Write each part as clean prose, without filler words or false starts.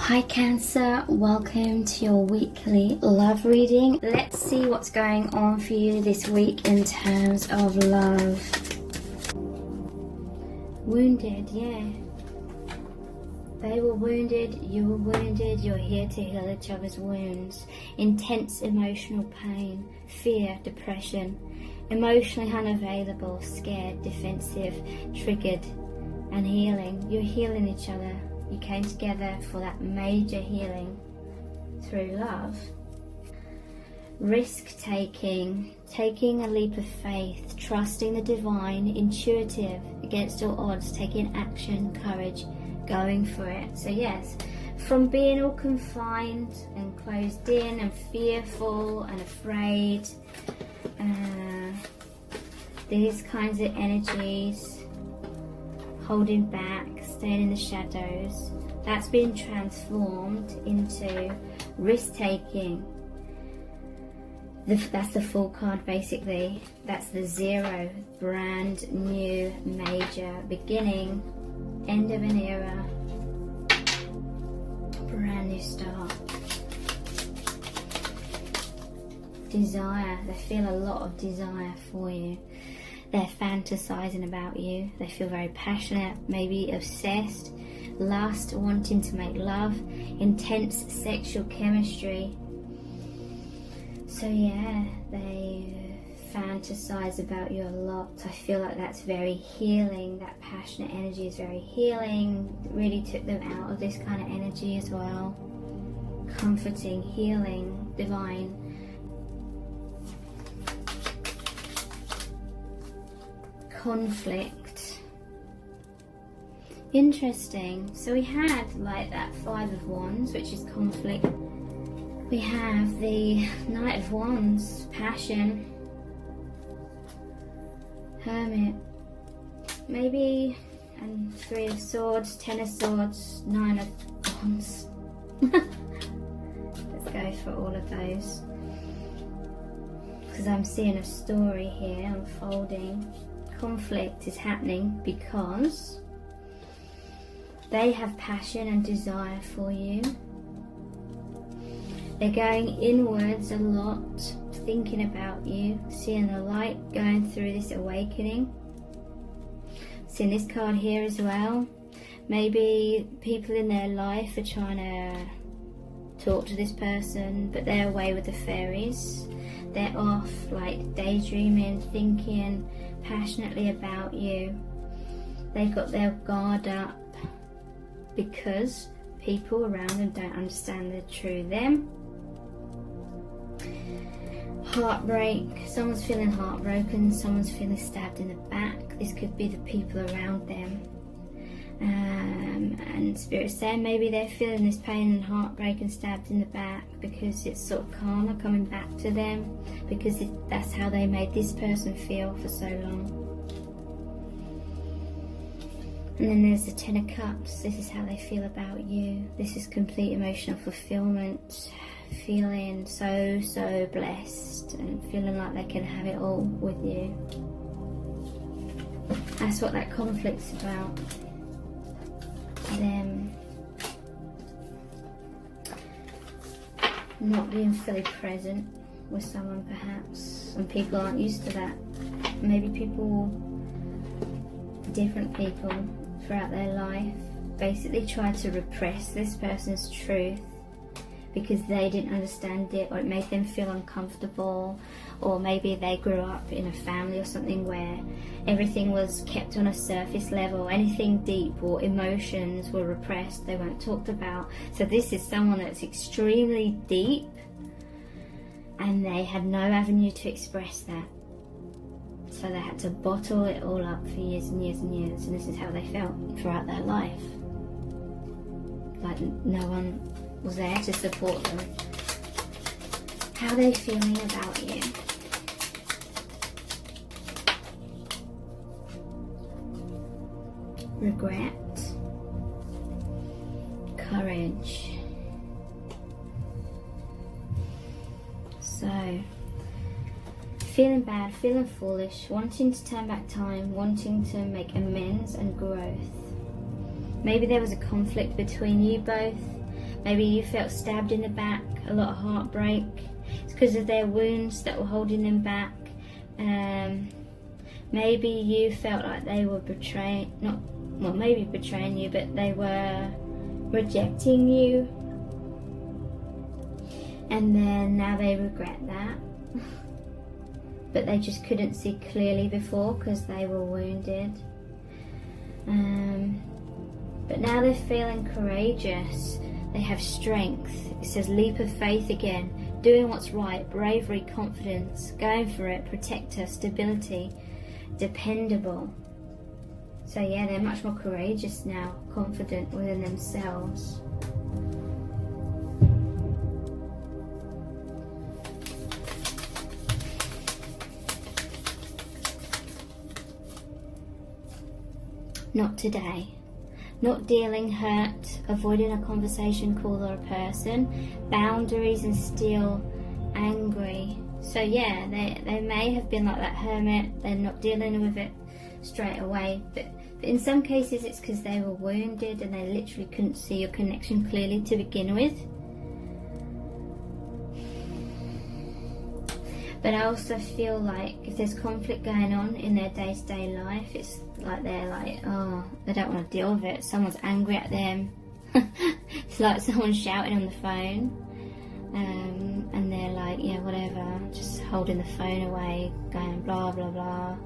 Hi Cancer, welcome to your weekly love reading. Let's see what's going on for you this week in terms of love. Wounded, yeah. They were wounded, you were wounded, you're here to heal each other's wounds. Intense emotional pain, fear, depression, emotionally unavailable, scared, defensive, triggered, and healing. You're healing each other. You came together for that major healing through love. Risk-taking, taking a leap of faith, trusting the divine, intuitive, against all odds, taking action, courage, going for it. So yes, from being all confined and closed in and fearful and afraid, these kinds of energies, holding back, staying in the shadows, that's been transformed into risk-taking. That's the full card basically. That's the zero, brand new, major beginning, end of an era, brand new start. Desire, they feel a lot of desire for you. They're fantasizing about you. They feel very passionate, maybe obsessed, lust, wanting to make love, intense sexual chemistry. So yeah, they fantasize about you a lot. I feel like that's very healing. That passionate energy is very healing. It really took them out of this kind of energy as well. Comforting, healing, divine. Conflict. Interesting. So we had like that Five of Wands, which is conflict. We have the Knight of Wands, passion. Hermit. Maybe, and Three of Swords, Ten of Swords, Nine of Wands. Let's go for all of those. Because I'm seeing a story here unfolding. Conflict is happening because they have passion and desire for you. They're going inwards a lot, thinking about you, seeing the light, going through this awakening. Seeing this card here as well. Maybe people in their life are trying to talk to this person, but they're away with the fairies. They're off like daydreaming, thinking passionately about you. They got their guard up because people around them don't understand the true them. Heartbreak. Someone's feeling heartbroken. Someone's feeling stabbed in the back. This could be the people around them. And Spirit's saying maybe they're feeling this pain and heartbreak and stabbed in the back because it's sort of karma coming back to them, because that's how they made this person feel for so long. And then there's the Ten of Cups. This is how they feel about you. This is complete emotional fulfillment, feeling so blessed and feeling like they can have it all with you. That's what that conflict's about. Them not being fully present with someone perhaps, and people aren't used to that. Maybe different people throughout their life basically try to repress this person's truth because they didn't understand it, or it made them feel uncomfortable, or maybe they grew up in a family or something where everything was kept on a surface level. Anything deep or emotions were repressed, they weren't talked about. So this is someone that's extremely deep and they had no avenue to express that. So they had to bottle it all up for years and years and years, and this is how they felt throughout their life. Like no one was there to support them. How are they feeling about you? Regret, courage. So, feeling bad, feeling foolish, wanting to turn back time, wanting to make amends and growth. Maybe there was a conflict between you both. Maybe you felt stabbed in the back, a lot of heartbreak. It's because of their wounds that were holding them back. Maybe you felt like they were betraying you, but they were rejecting you. And then now they regret that. But they just couldn't see clearly before because they were wounded. But now they're feeling courageous. They have strength. It says leap of faith again. Doing what's right, bravery, confidence, going for it, protector, stability, dependable. So yeah, they're much more courageous now, confident within themselves. Not today. Not dealing hurt, avoiding a conversation, call, or a person, boundaries, and still angry. So yeah, they may have been like that hermit. They're not dealing with it straight away, but in some cases it's because they were wounded and they literally couldn't see your connection clearly to begin with. But I also feel like if there's conflict going on in their day-to-day life, it's like they're like, oh, they don't want to deal with it. Someone's angry at them. It's like someone's shouting on the phone. And they're like, yeah, whatever, just holding the phone away, going blah, blah, blah,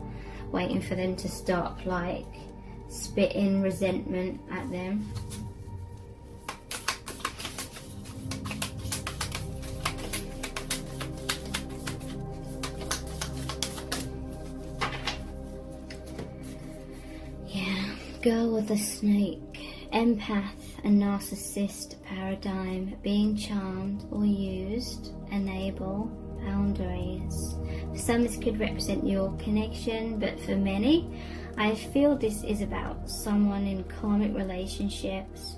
waiting for them to stop, like spitting resentment at them. Girl with the snake, empath and narcissist paradigm, being charmed or used, enable, boundaries. For some this could represent your connection, but for many I feel this is about someone in karmic relationships,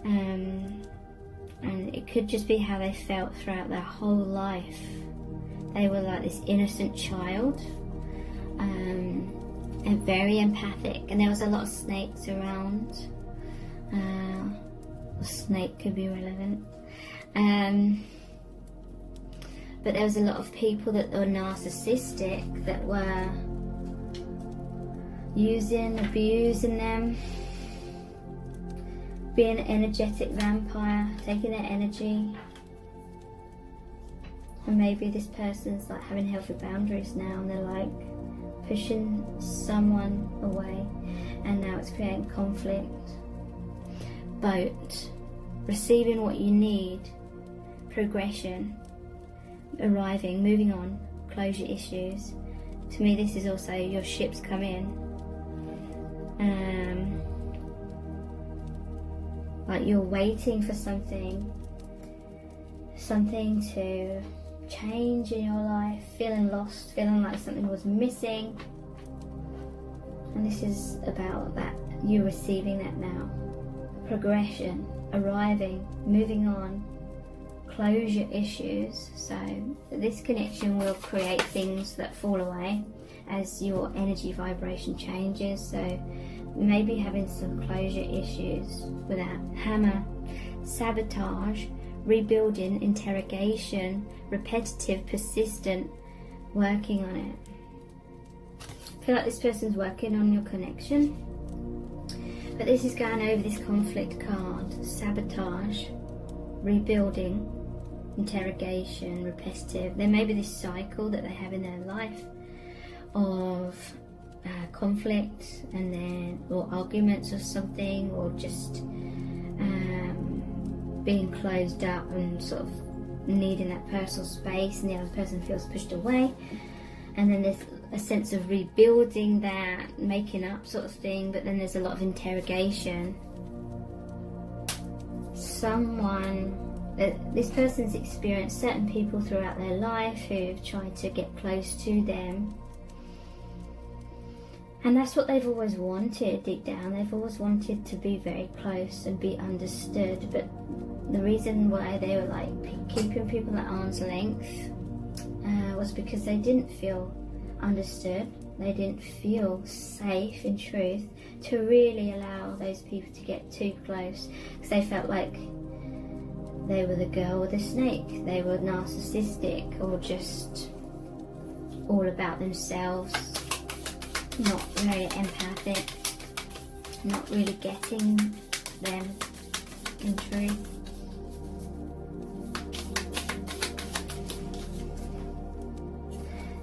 and it could just be how they felt throughout their whole life. They were like this innocent child, and very empathic, and there was a lot of snakes around. A snake could be relevant, but there was a lot of people that were narcissistic, that were using, abusing them, being an energetic vampire, taking their energy. And maybe this person's like having healthy boundaries now, and they're like pushing someone away, and now it's creating conflict. Boat, receiving what you need, progression, arriving, moving on, closure issues. To me this is also your ship's come in. Like you're waiting for something to change in your life, feeling lost, feeling like something was missing, and this is about that, you receiving that now. Progression, arriving, moving on, closure issues. So this connection will create things that fall away as your energy vibration changes. So maybe having some closure issues with that. Hammer, sabotage, rebuilding, interrogation, repetitive, persistent, working on it. I feel like this person's working on your connection, but this is going over this conflict card. Sabotage, rebuilding, interrogation, repetitive. There may be this cycle that they have in their life of conflict, and then or arguments or something, or just being closed up and sort of needing that personal space, and the other person feels pushed away, and then there's a sense of rebuilding that, making up sort of thing, but then there's a lot of interrogation. This person's experienced certain people throughout their life who've tried to get close to them, and that's what they've always wanted deep down. They've always wanted to be very close and be understood, but the reason why they were like keeping people at arm's length was because they didn't feel understood. They didn't feel safe, in truth, to really allow those people to get too close, because they felt like they were the girl with the snake. They were narcissistic, or just all about themselves, not very empathic, not really getting them in truth.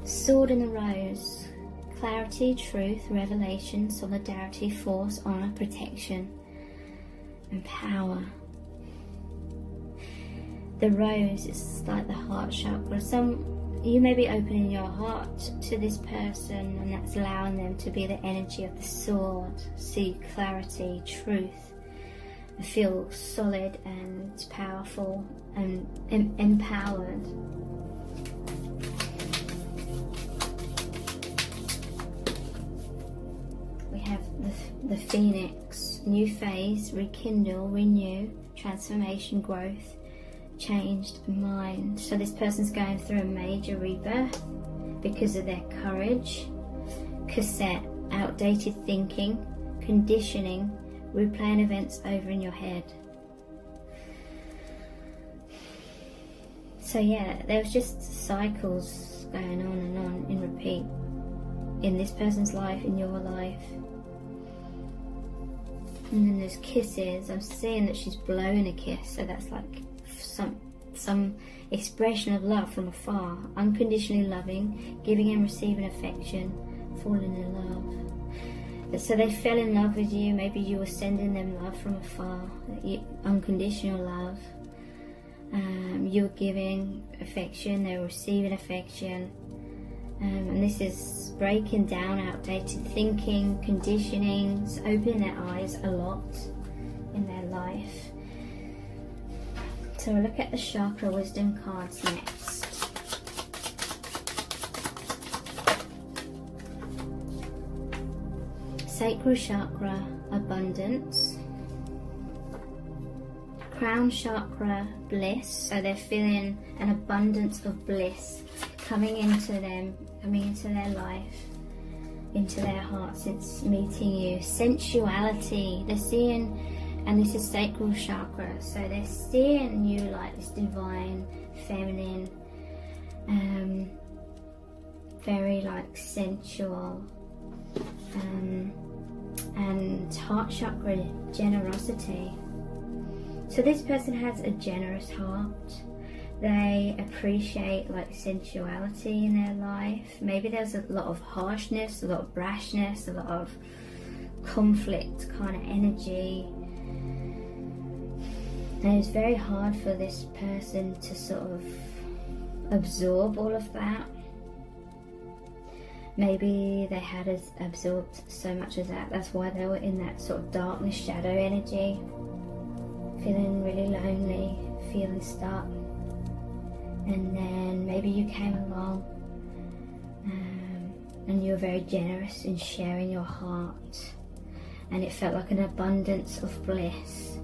Sword in the Rose. Clarity, truth, revelation, solidarity, force, honor, protection, and power. The rose is like the heart chakra. You may be opening your heart to this person, and that's allowing them to be the energy of the sword. See clarity, truth, and feel solid and powerful and empowered. We have the phoenix. New phase, rekindle, renew, transformation, growth, changed mind. So this person's going through a major rebirth because of their courage. Cassette, outdated thinking, conditioning, replaying events over in your head. So yeah, there was just cycles going on and on in repeat in this person's life, in your life. And then there's kisses. I'm seeing that she's blowing a kiss, so that's like some expression of love from afar, unconditionally loving, giving and receiving affection, falling in love. So they fell in love with you. Maybe you were sending them love from afar, unconditional love. You were giving affection, they were receiving affection. And this is breaking down outdated thinking, conditionings, opening their eyes a lot in their life. So we'll look at the chakra wisdom cards next. Sacral chakra, abundance. Crown chakra, bliss. So they're feeling an abundance of bliss coming into them, coming into their life, into their heart since meeting you. Sensuality, they're seeing, and this is sacral chakra, so they're seeing you like this divine, feminine, very like sensual, and heart chakra, generosity. So this person has a generous heart. They appreciate like sensuality in their life. Maybe there's a lot of harshness, a lot of brashness, a lot of conflict kind of energy. And it's very hard for this person to sort of absorb all of that. Maybe they had absorbed so much of that. That's why they were in that sort of darkness, shadow energy, feeling really lonely, feeling stuck. And then maybe you came along and you were very generous in sharing your heart, and it felt like an abundance of bliss.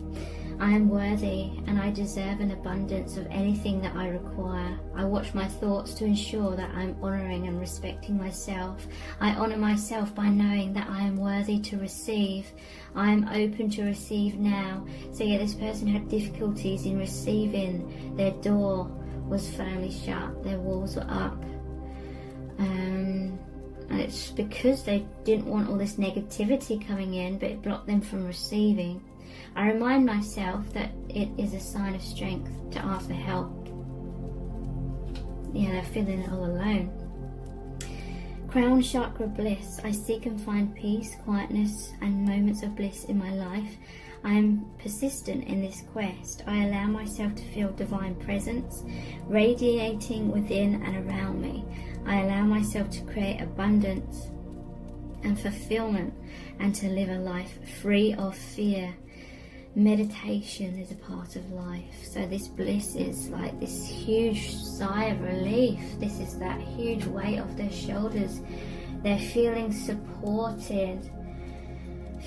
I am worthy and I deserve an abundance of anything that I require. I watch my thoughts to ensure that I'm honouring and respecting myself. I honour myself by knowing that I am worthy to receive. I am open to receive now. So yeah, this person had difficulties in receiving. Their door was firmly shut, their walls were up. And it's because they didn't want all this negativity coming in, but it blocked them from receiving. I remind myself that it is a sign of strength to ask for help. Yeah, they're feeling all alone. Crown chakra, bliss. I seek and find peace, quietness, and moments of bliss in my life. I am persistent in this quest. I allow myself to feel divine presence radiating within and around me. I allow myself to create abundance and fulfillment and to live a life free of fear. Meditation is a part of life. So this bliss is like this huge sigh of relief. This is that huge weight off their shoulders. They're feeling supported,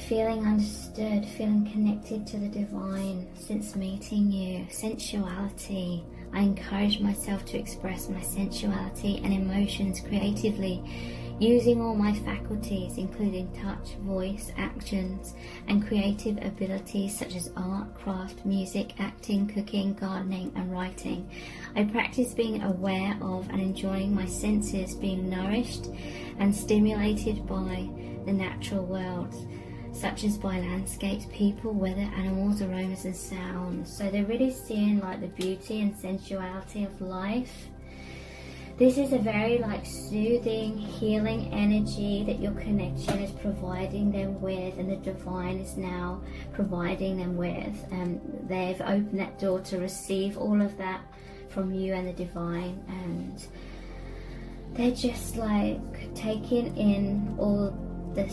feeling understood, feeling connected to the divine since meeting you. Sensuality. I encourage myself to express my sensuality and emotions creatively, using all my faculties, including touch, voice, actions, and creative abilities such as art, craft, music, acting, cooking, gardening, and writing. I practice being aware of and enjoying my senses being nourished and stimulated by the natural world, such as by landscapes, people, weather, animals, aromas, and sounds. So they're really seeing like the beauty and sensuality of life. This is a very like soothing, healing energy that your connection is providing them with, and the divine is now providing them with. And they've opened that door to receive all of that from you and the divine, and they're just like taking in all the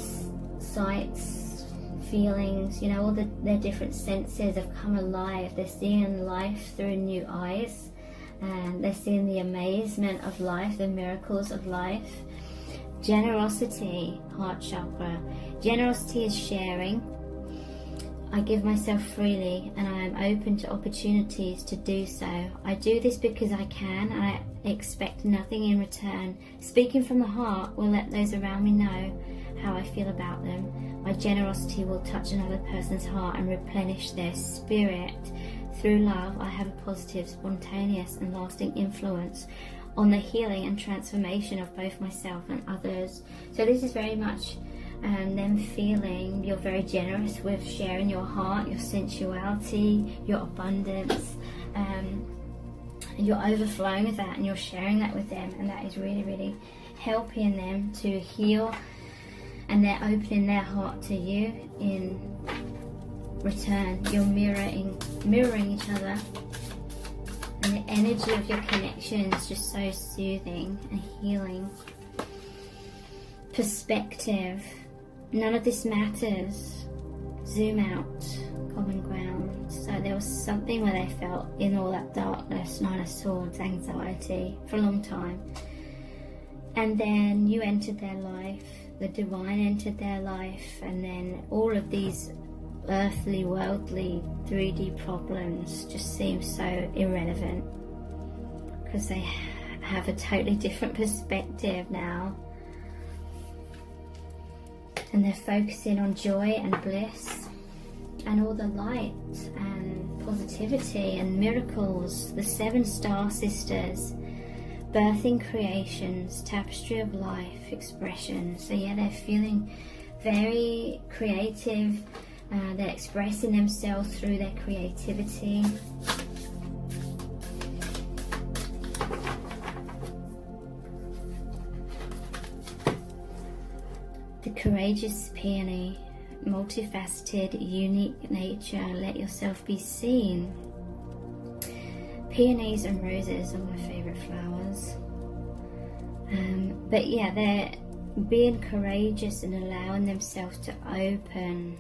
sights, feelings, you know, all their different senses have come alive. They're seeing life through new eyes, and they're seeing the amazement of life, the miracles of life. Generosity, heart chakra. Generosity is sharing. I give myself freely and I am open to opportunities to do so. I do this because I can and I expect nothing in return. Speaking from the heart will let those around me know how I feel about them. My generosity will touch another person's heart and replenish their spirit. Through love, I have a positive, spontaneous, and lasting influence on the healing and transformation of both myself and others. So this is very much them feeling you're very generous with sharing your heart, your sensuality, your abundance. You're overflowing with that and you're sharing that with them, and that is really, really helping them to heal, and they're opening their heart to you in return. You're mirroring each other, and the energy of your connection is just so soothing and healing. Perspective. None of this matters. Zoom out. Common ground. So there was something where they felt in all that darkness, Nine of Swords, anxiety for a long time, and then you entered their life, the divine entered their life, and then all of these earthly, worldly, 3D problems just seem so irrelevant because they have a totally different perspective now, and they're focusing on joy and bliss and all the light and positivity and miracles. The 7 star sisters, birthing creations, tapestry of life, expression. So yeah, they're feeling very creative. They're expressing themselves through their creativity. The courageous peony, multifaceted, unique nature. Let yourself be seen. Peonies and roses are my favourite flowers. But yeah, they're being courageous and allowing themselves to open.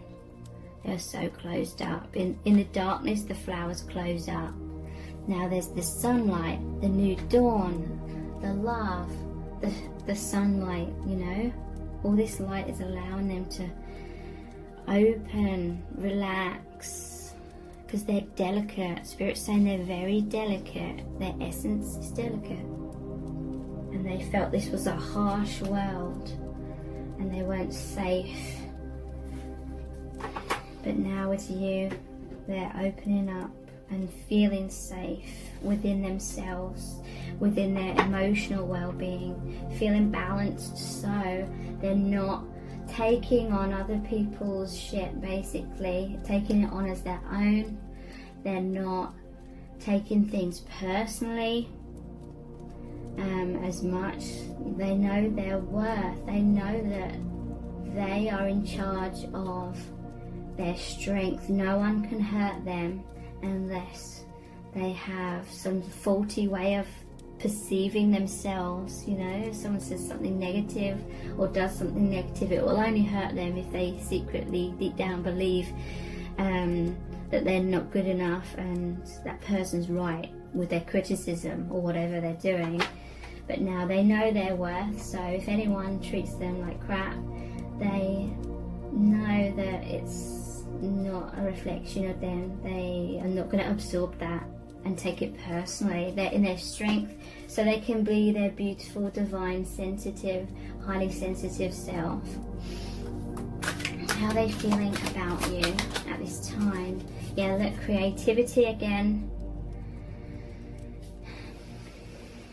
They're so closed up. In the darkness, the flowers close up. Now there's the sunlight, the new dawn, the love, the sunlight, you know. All this light is allowing them to open, relax, because they're delicate. Spirit's saying they're very delicate. Their essence is delicate. And they felt this was a harsh world and they weren't safe. But now with you, they're opening up and feeling safe within themselves, within their emotional well-being, feeling balanced, so they're not taking on other people's shit, basically, taking it on as their own. They're not taking things personally as much. They know their worth. They know that they are in charge of their strength. No one can hurt them unless they have some faulty way of perceiving themselves. You know, if someone says something negative or does something negative, it will only hurt them if they secretly deep down believe that they're not good enough and that person's right with their criticism or whatever they're doing. But now they know their worth, so if anyone treats them like crap, they know that it's not a reflection of them. They are not going to absorb that. and take it personally. They're in their strength, so they can be their beautiful, divine, sensitive, highly sensitive self. How are they feeling about you at this time? Yeah, look, creativity again.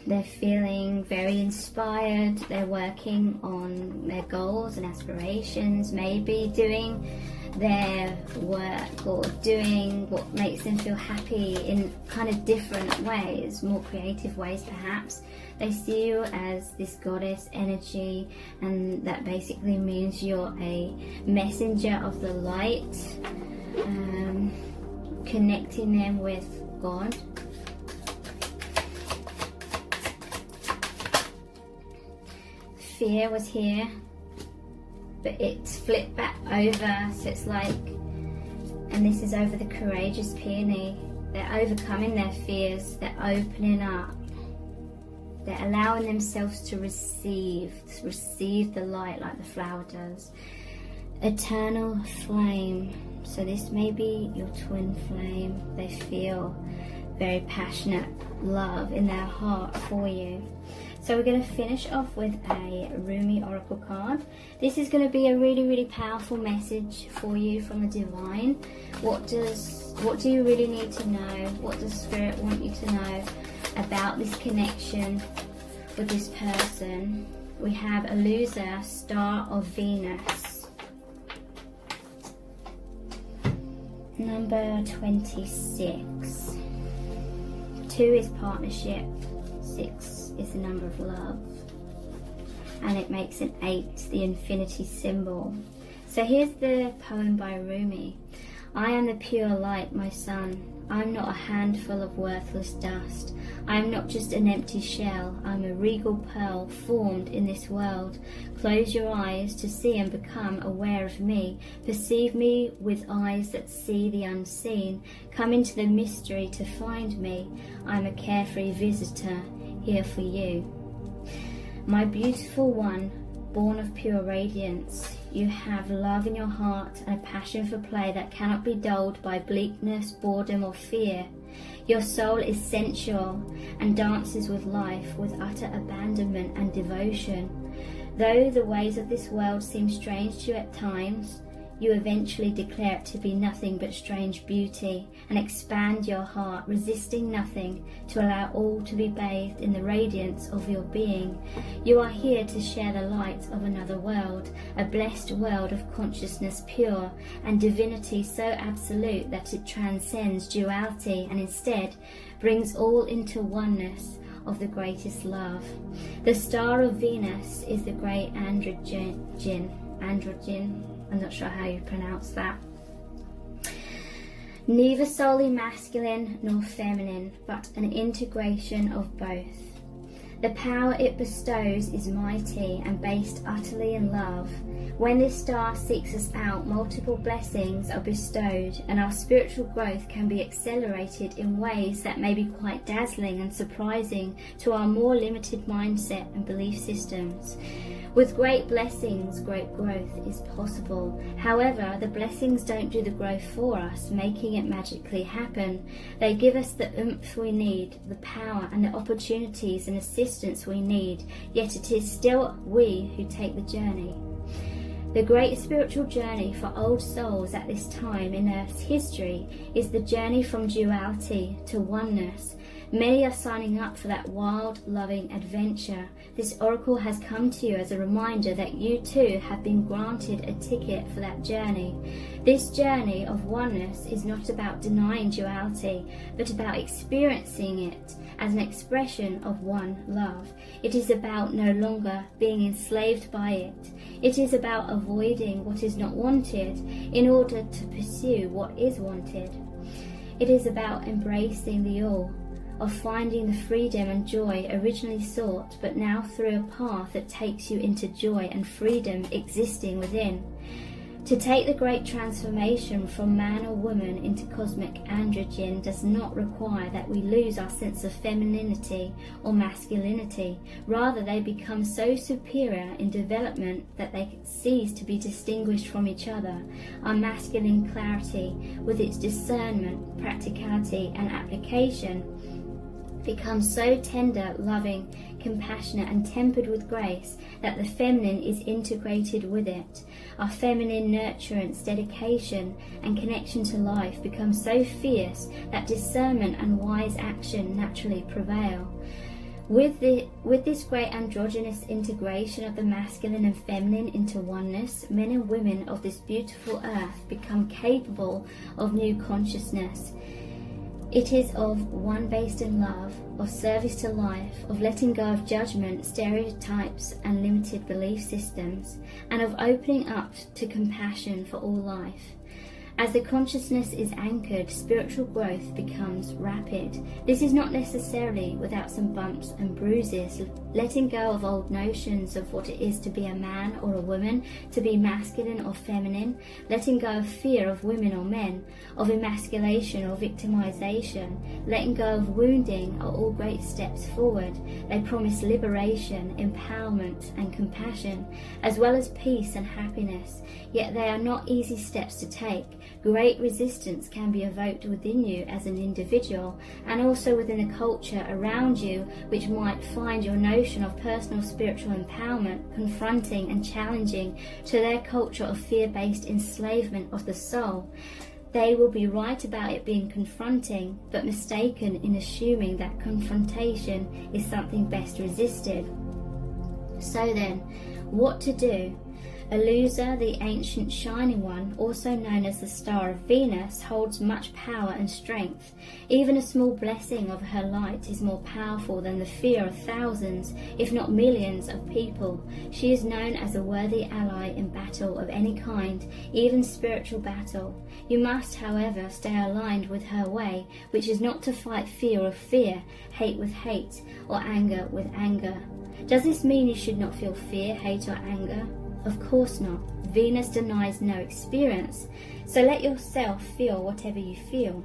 They're feeling very inspired. They're working on their goals and aspirations, maybe doing their work or doing what makes them feel happy in kind of different ways, more creative ways perhaps. They see you as this goddess energy, and that basically means you're a messenger of the light, connecting them with God. Fear was here, but it's flipped back over, so it's like, and this is over the courageous peony. They're overcoming their fears, they're opening up, they're allowing themselves to receive the light like the flower does. Eternal flame, so this may be your twin flame. They feel very passionate love in their heart for you. So we're going to finish off with a Rumi Oracle card. This is going to be a really, really powerful message for you from the divine. What do you really need to know? What does Spirit want you to know about this connection with this person? We have a loser, Star of Venus. Number 26. 2 is partnership. 6 is the number of love, and it makes an 8 the infinity symbol. So here's the poem by Rumi. I am the pure light, my son. I am not a handful of worthless dust. I am not just an empty shell. I am a regal pearl formed in this world. Close your eyes to see and become aware of me. Perceive me with eyes that see the unseen. Come into the mystery to find me. I am a carefree visitor here for you. My beautiful one, born of pure radiance, you have love in your heart and a passion for play that cannot be dulled by bleakness, boredom or fear. Your soul is sensual and dances with life with utter abandonment and devotion. Though the ways of this world seem strange to you at times, you eventually declare it to be nothing but strange beauty and expand your heart, resisting nothing, to allow all to be bathed in the radiance of your being. You are here to share the light of another world, a blessed world of consciousness pure and divinity so absolute that it transcends duality and instead brings all into oneness of the greatest love. The Star of Venus is the great androgen. I'm not sure how you pronounce that. Neither solely masculine nor feminine, but an integration of both. The power it bestows is mighty and based utterly in love. When this star seeks us out, multiple blessings are bestowed, and our spiritual growth can be accelerated in ways that may be quite dazzling and surprising to our more limited mindset and belief systems. With great blessings, great growth is possible. However, the blessings don't do the growth for us, making it magically happen. They give us the oomph we need, the power and the opportunities and assistance we need, yet it is still we who take the journey. The great spiritual journey for old souls at this time in Earth's history is the journey from duality to oneness. Many are signing up for that wild, loving adventure. This oracle has come to you as a reminder that you too have been granted a ticket for that journey. This journey of oneness is not about denying duality, but about experiencing it as an expression of one love. It is about no longer being enslaved by it. It is about avoiding what is not wanted in order to pursue what is wanted. It is about embracing the all, of finding the freedom and joy originally sought, but now through a path that takes you into joy and freedom existing within. To take the great transformation from man or woman into cosmic androgen does not require that we lose our sense of femininity or masculinity. Rather, they become so superior in development that they cease to be distinguished from each other. Our masculine clarity, with its discernment, practicality, and application, becomes so tender, loving, compassionate, and tempered with grace that the feminine is integrated with it. Our feminine nurturance, dedication, and connection to life becomes so fierce that discernment and wise action naturally prevail. With this great androgynous integration of the masculine and feminine into oneness, men and women of this beautiful earth become capable of new consciousness. It is of one based in love, of service to life, of letting go of judgment, stereotypes, and limited belief systems, and of opening up to compassion for all life. As the consciousness is anchored, spiritual growth becomes rapid. This is not necessarily without some bumps and bruises. Letting go of old notions of what it is to be a man or a woman, to be masculine or feminine, letting go of fear of women or men, of emasculation or victimization, letting go of wounding are all great steps forward. They promise liberation, empowerment, and compassion, as well as peace and happiness. Yet they are not easy steps to take. Great resistance can be evoked within you as an individual, and also within a culture around you which might find your notion of personal spiritual empowerment confronting and challenging to their culture of fear-based enslavement of the soul. They will be right about it being confronting, but mistaken in assuming that confrontation is something best resisted. So then, what to do? Elusa, the ancient shining one, also known as the Star of Venus, holds much power and strength. Even a small blessing of her light is more powerful than the fear of thousands, if not millions, of people. She is known as a worthy ally in battle of any kind, even spiritual battle. You must, however, stay aligned with her way, which is not to fight fear with fear, hate with hate, or anger with anger. Does this mean you should not feel fear, hate, or anger? Of course not. Venus denies no experience, so let yourself feel whatever you feel.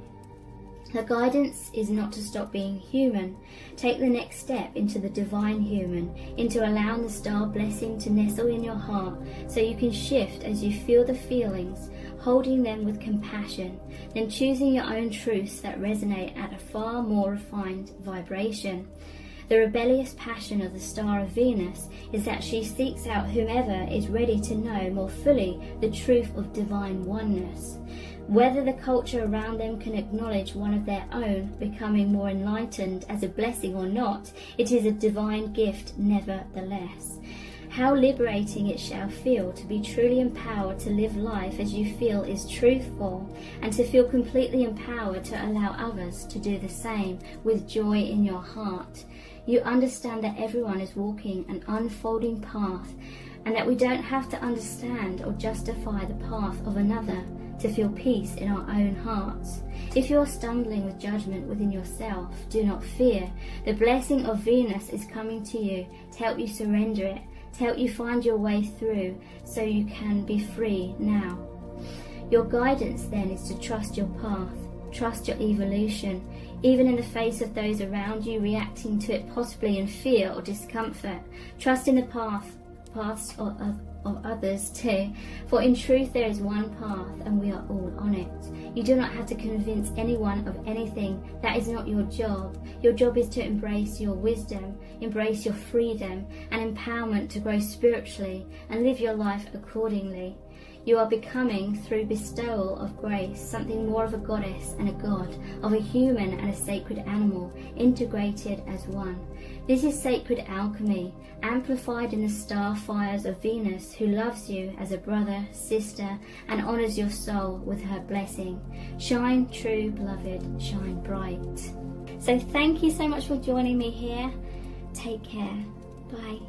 Her guidance is not to stop being human. Take the next step into the divine human, into allowing the star blessing to nestle in your heart so you can shift as you feel the feelings, holding them with compassion, then choosing your own truths that resonate at a far more refined vibration. The rebellious passion of the Star of Venus is that she seeks out whomever is ready to know more fully the truth of divine oneness. Whether the culture around them can acknowledge one of their own becoming more enlightened as a blessing or not, it is a divine gift nevertheless. How liberating it shall feel to be truly empowered to live life as you feel is truthful, and to feel completely empowered to allow others to do the same with joy in your heart. You understand that everyone is walking an unfolding path, and that we don't have to understand or justify the path of another to feel peace in our own hearts. If you are stumbling with judgment within yourself, do not fear. The blessing of Venus is coming to you to help you surrender it, to help you find your way through so you can be free now. Your guidance then is to trust your path, trust your evolution, even in the face of those around you reacting to it possibly in fear or discomfort. Trust in the paths of others too, for in truth there is one path and we are all on it. You do not have to convince anyone of anything. That is not your job. Your job is to embrace your wisdom, embrace your freedom and empowerment to grow spiritually and live your life accordingly. You are becoming, through bestowal of grace, something more of a goddess and a god, of a human and a sacred animal, integrated as one. This is sacred alchemy, amplified in the star fires of Venus, who loves you as a brother, sister, and honors your soul with her blessing. Shine true, beloved, shine bright. So thank you so much for joining me here. Take care. Bye.